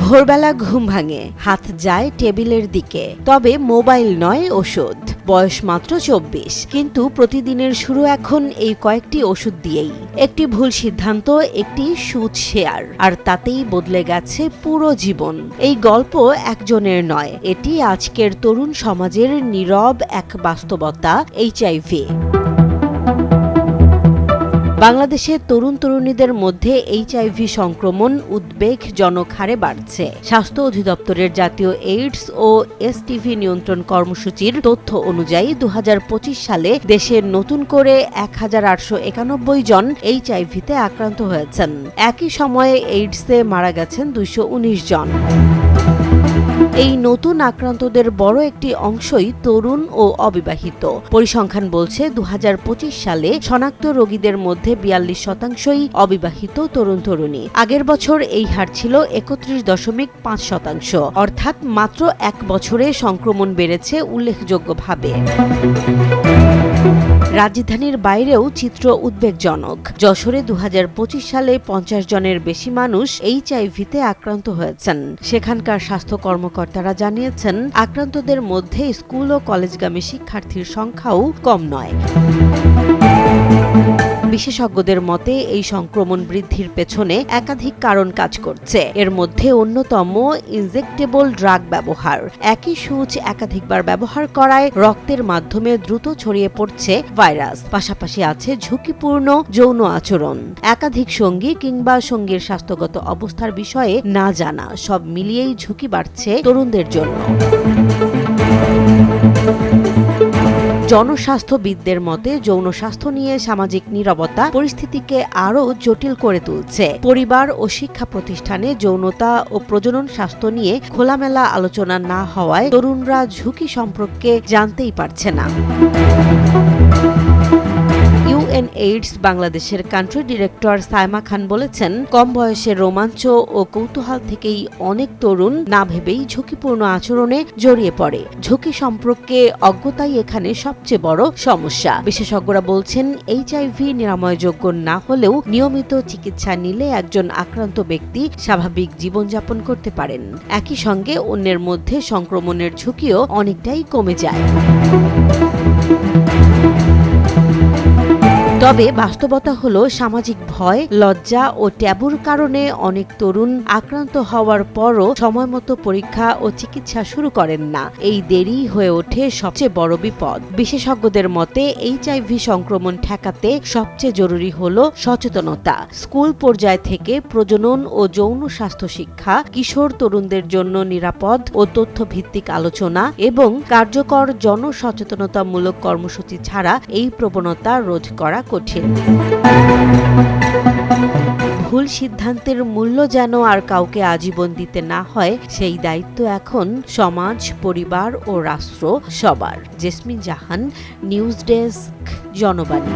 ভোরবেলা ঘুম ভাঙে, হাত যায় টেবিলের দিকে, তবে মোবাইল নয়, ওষুধ। বয়স মাত্র 24, কিন্তু প্রতিদিনের শুরু এখন এই কয়েকটি ওষুধ দিয়েই। একটি ভুল সিদ্ধান্ত, একটি সুচ শেয়ার, আর তাতেই বদলে গেছে পুরো জীবন। এই গল্প একজনের নয়, এটি আজকের তরুণ সমাজের নীরব এক বাস্তবতা। HIV। বাংলাদেশে তরুণ তরুণীদের মধ্যে HIV সংক্রমণ উদ্বেগজনক হারে বাড়ছে। স্বাস্থ্য অধিদপ্তরের জাতীয় এইডস ও STV নিয়ন্ত্রণ কর্মসূচির তথ্য অনুযায়ী 2025 সালে দেশে নতুন করে 1891 জন HIV-তে আক্রান্ত হয়েছেন। একই সময়ে এইডসে মারা গেছেন 219 জন। এই নতুন আক্রান্তদের বড় একটি অংশই তরুণ ও অবিবাহিত। পরিসংখ্যান বলছে 2025 সালে শনাক্ত রোগীদের মধ্যে 42%ই অবিবাহিত তরুণ তরুণী। আগের বছর এই হার ছিল 31.5%, অর্থাৎ মাত্র এক বছরে সংক্রমণ বেড়েছে উল্লেখযোগ্যভাবে। রাজধানীর বাইরেও চিত্র উদ্বেগজনক। যশোরে 2025 সালে 50 জনের বেশি মানুষ HIV-তে আক্রান্ত হয়েছেন। সেখানকার স্বাস্থ্য কর্মকর্তারা জানিয়েছেন, আক্রান্তদের মধ্যে স্কুল ও কলেজগামী শিক্ষার্থীর সংখ্যাও কম নয়। বিশেষজ্ঞদের মতে এই সংক্রমণ বৃদ্ধির পেছনে একাধিক কারণ কাজ করছে। এর মধ্যে অন্যতম ইনজেক্টেবল ড্রাগ ব্যবহার। একই সূচ একাধিকবার ব্যবহার করায় রক্তের মাধ্যমে দ্রুত ছড়িয়ে পড়ছে ভাইরাস। পাশাপাশি আছে ঝুঁকিপূর্ণ যৌন আচরণ, একাধিক সঙ্গী কিংবা সঙ্গীর স্বাস্থ্যগত অবস্থার বিষয়ে না জানা, সব মিলিয়েই ঝুঁকি বাড়ছে তরুণদের জন্য। জনস্বাস্থ্যবিদদের মতে যৌন স্বাস্থ্য নিয়ে সামাজিক নীরবতা পরিস্থিতিকে আরও জটিল করে তুলছে। পরিবার ও শিক্ষা প্রতিষ্ঠানে যৌনতা ও প্রজনন স্বাস্থ্য নিয়ে খোলামেলা আলোচনা না হওয়ায় তরুণরা ঝুঁকি সম্পর্কে জানতেই পারছে না। UNAIDS বাংলাদেশের কান্ট্রি ডিরেক্টর সাইমা খান বলেছেন, কম বয়সের রোমাঞ্চ ও কৌতূহল থেকেই অনেক তরুণ না ভেবেই ঝুঁকিপূর্ণ আচরণে জড়িয়ে পড়ে। ঝুঁকি সম্পর্কে অজ্ঞতাই এখানে সবচেয়ে বড় সমস্যা। বিশেষজ্ঞরা বলছেন, HIV নিরাময়যোগ্য না হলেও নিয়মিত চিকিৎসা নিলে একজন আক্রান্ত ব্যক্তি স্বাভাবিক জীবনযাপন করতে পারেন। একই সঙ্গে অন্যের মধ্যে সংক্রমণের ঝুঁকিও অনেকটাই কমে যায়। তবে বাস্তবতা হলো, সামাজিক ভয়, লজ্জা ও ট্যাবুর কারণে অনেক তরুণ আক্রান্ত হওয়ার পরও সময়মতো পরীক্ষা ও চিকিৎসা শুরু করেন না। এই দেরি হয়ে ওঠে সবচেয়ে বড় বিপদ। বিশেষজ্ঞদের মতে HIV সংক্রমণ ঠেকাতে সবচেয়ে জরুরি হলো সচেতনতা। স্কুল পর্যায় থেকে প্রজনন ও যৌন স্বাস্থ্য শিক্ষা, কিশোর তরুণদের জন্য নিরাপদ ও তথ্যভিত্তিক আলোচনা এবং কার্যকর জনসচেতনতামূলক কর্মসূচি ছাড়া এই প্রবণতা রোধ করা কঠিন। ভুল সিদ্ধান্তের মূল্য যেন আর কাউকে আজীবন দিতে না হয়, সেই দায়িত্ব এখন সমাজ, পরিবার ও রাষ্ট্র সবার। জেসমিন জাহান, নিউজ ডেস্ক, জনবাণী।